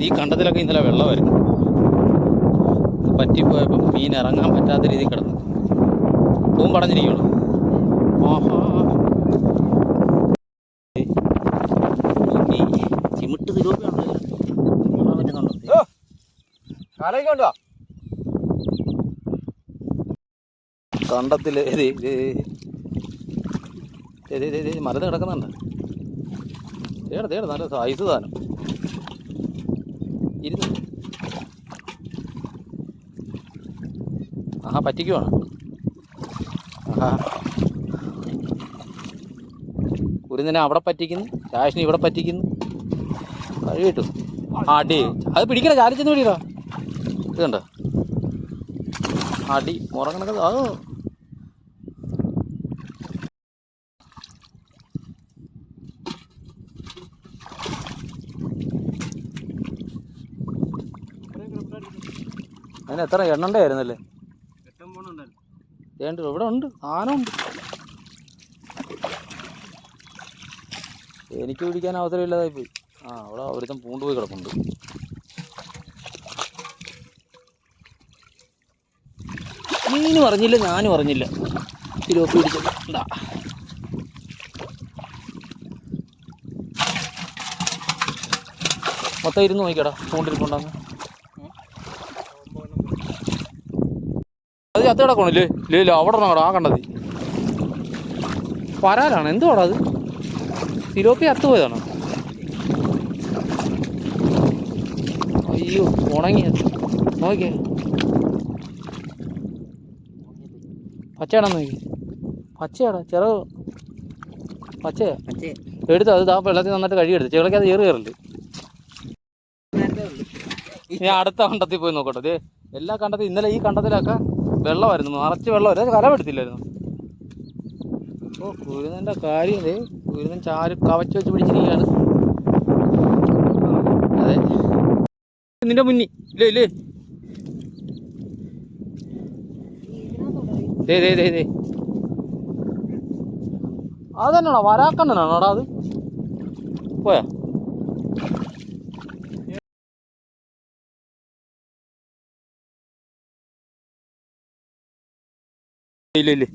ഈ കണ്ടത്തിലൊക്കെ ഇന്നലെ വെള്ളമായിരുന്നു. പറ്റിപ്പോയപ്പോൾ മീൻ ഇറങ്ങാൻ പറ്റാത്ത രീതിയിൽ കിടന്നു. പൂവും പടഞ്ഞിരിക്കണം. ആഹാ, ചിമിട്ട് തിരുവപ്പി ഉണ്ടല്ലോ, പറ്റുന്നുണ്ടോ? കണ്ടത്തിൽ മരന്ന് കിടക്കുന്നുണ്ട്. തേട നല്ല സൈസ് സാധനം. ഇരുന്ന് ആഹാ പറ്റിക്കുവാണ്. ആഹാ, കുരുന്നിനെ അവിടെ പറ്റിക്കുന്നു, രാശിനി ഇവിടെ പറ്റിക്കുന്നു. കഴി കിട്ടും. അടി അത് പിടിക്കണ, ചാലിച്ചെന്ന് പിടിക്കടാ. ഇത് കണ്ടോ അടി മുറങ്ങണത്. അത് അതിന് എത്ര എണ്ണണ്ടേ ആയിരുന്നല്ലേ? ഇവിടെ ഉണ്ട്, ആനമുണ്ട്. എനിക്ക് പിടിക്കാൻ അവസരമില്ലാതായി പോയി. ആ, അവിടെ ഒരുത്തം പൂണ്ടുപോയി കിടപ്പുണ്ട്. മീനും അറിഞ്ഞില്ല, ഞാനും അറിഞ്ഞില്ല. തിരുവപ്പി പിടിച്ചത് എന്താ. മൊത്തം ഇരുന്ന് നോക്കിക്കടാ, പൂണ്ടിരിപ്പുണ്ടാന്ന്. അത് ചത്ത കിടക്കണില്ലേ? ഇല്ല, അവിടെ ഉണ്ടോ? ആ കണ്ടത് പരാലാണ്. എന്തുവാടാ അത്? തിരുവപ്പി അത്തുപോയതാണോ? അയ്യോ, ഉണങ്ങിയത്. നോക്കിയേ, പച്ചയാണെന്ന് നോക്കി. പച്ചയാടാ, ചെറു പച്ചയാ. എടുത്ത് അത് ആ വെള്ളത്തിൽ നന്നായിട്ട് കഴുകിയെടുത്ത്. ചെവിളയ്ക്ക് അത് കയറുണ്ട്. ഞാൻ അടുത്ത കണ്ടത്തിൽ പോയി നോക്കട്ടെ. അതെ, എല്ലാ കണ്ടത്തിൽ ഇന്നലെ ഈ കണ്ടത്തിലൊക്കെ വെള്ളമായിരുന്നു, നിറച്ച് വെള്ളമായിരുന്നു. കലമെടുത്തില്ലായിരുന്നു. ഓ, കുരുന്നൻ്റെ കാര്യം. അതെ, കുരുന്നൻ ചാര് കവച്ച് വെച്ച് പിടിച്ചിരിക്കുകയാണ്. അതെ, നിന്റെ മുന്നിൽ ഇല്ലേ ഇല്ലേ? ദേ അതന്നെയാണോ? വരാക്കണ്ണനാണോടാ അത്? പോയാ ഇല്ലേ?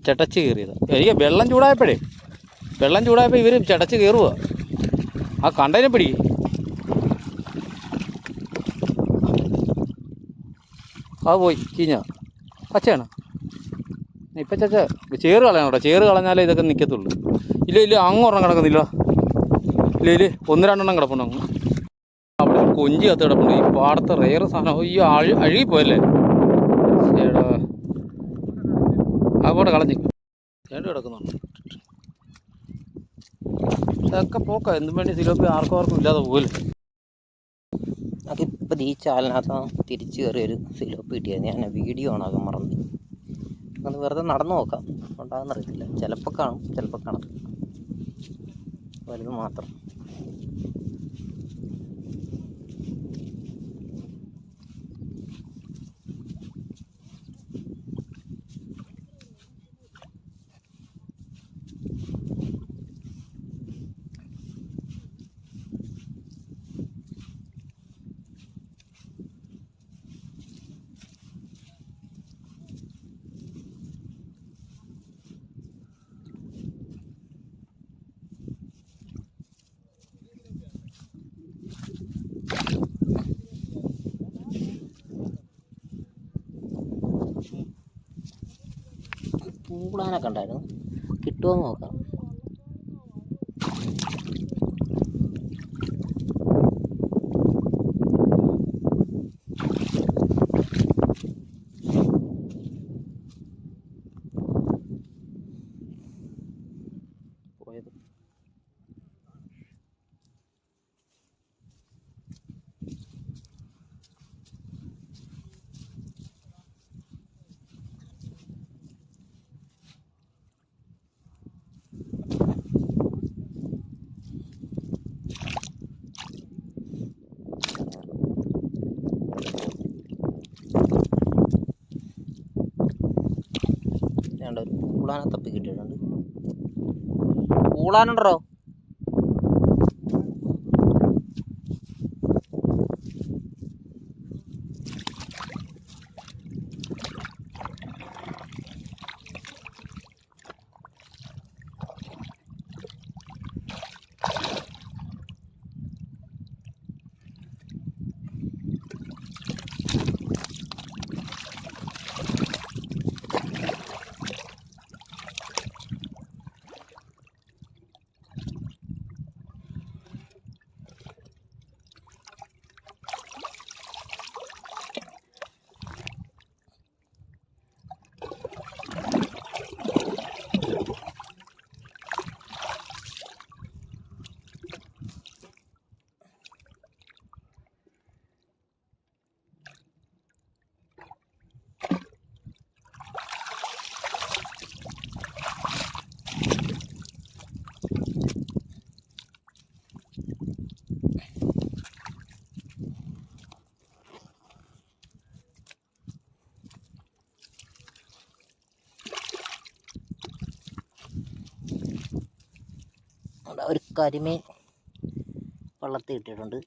ചടച്ച് കയറിയതാ. എനിക്ക് വെള്ളം ചൂടായപ്പോൾ ഇവർ ചടച്ച് കയറുക. ആ കണ്ടതിനെ പിടിക്കും. അത് പോയി ചീഞ്ഞ. പച്ചയാണ് ഇപ്പം. ചേറ് കളയണോട്ടോ, ചേറ് കളഞ്ഞാലേ ഇതൊക്കെ നിൽക്കത്തുള്ളൂ. ഇല്ല, അങ്ങൊരെണ്ണം കിടക്കുന്നില്ല. ഇല്ല, 1-2 കിടപ്പുണ്ട്. അങ്ങ് അവിടെ കൊഞ്ചി കത്ത് കിടപ്പുണ്ട്. ഈ പാടത്തെ റെയർ സാധനം. ഈ അഴുകിപ്പോയല്ലേ? ചേടാ, അവിടെ കളഞ്ഞ് ചേണ്ട് കിടക്കുന്നുണ്ട്. ഇതൊക്കെ പോക്കാം. എന്തും വേണ്ടി സിലോപ്പി ആർക്കും ഇല്ലാതെ പോകില്ല. അതിപ്പോൾ ഈ ചാലിനകത്ത് തിരിച്ചു കയറിയൊരു സിലോപ്പി കിട്ടിയത്. ഞാൻ വീഡിയോ ഓണാക്കാൻ മറന്നു. അത് വെറുതെ നടന്നു നോക്കാം, ഉണ്ടാകുന്നറിയത്തില്ല. ചിലപ്പോൾ കാണും, ചിലപ്പോൾ കാണാം. വലുത് മാത്രം. പൂളാനൊക്കെ ഉണ്ടായിരുന്നു, കിട്ടുമോ നോക്കാം. പോയത് ഒരു പൂളാനെ തപ്പി കിട്ടിയിട്ടുണ്ട്. പൂളാനുണ്ടോ? കരിമീൻ വള്ളത്തിൽ ഇട്ടിട്ടുണ്ട്.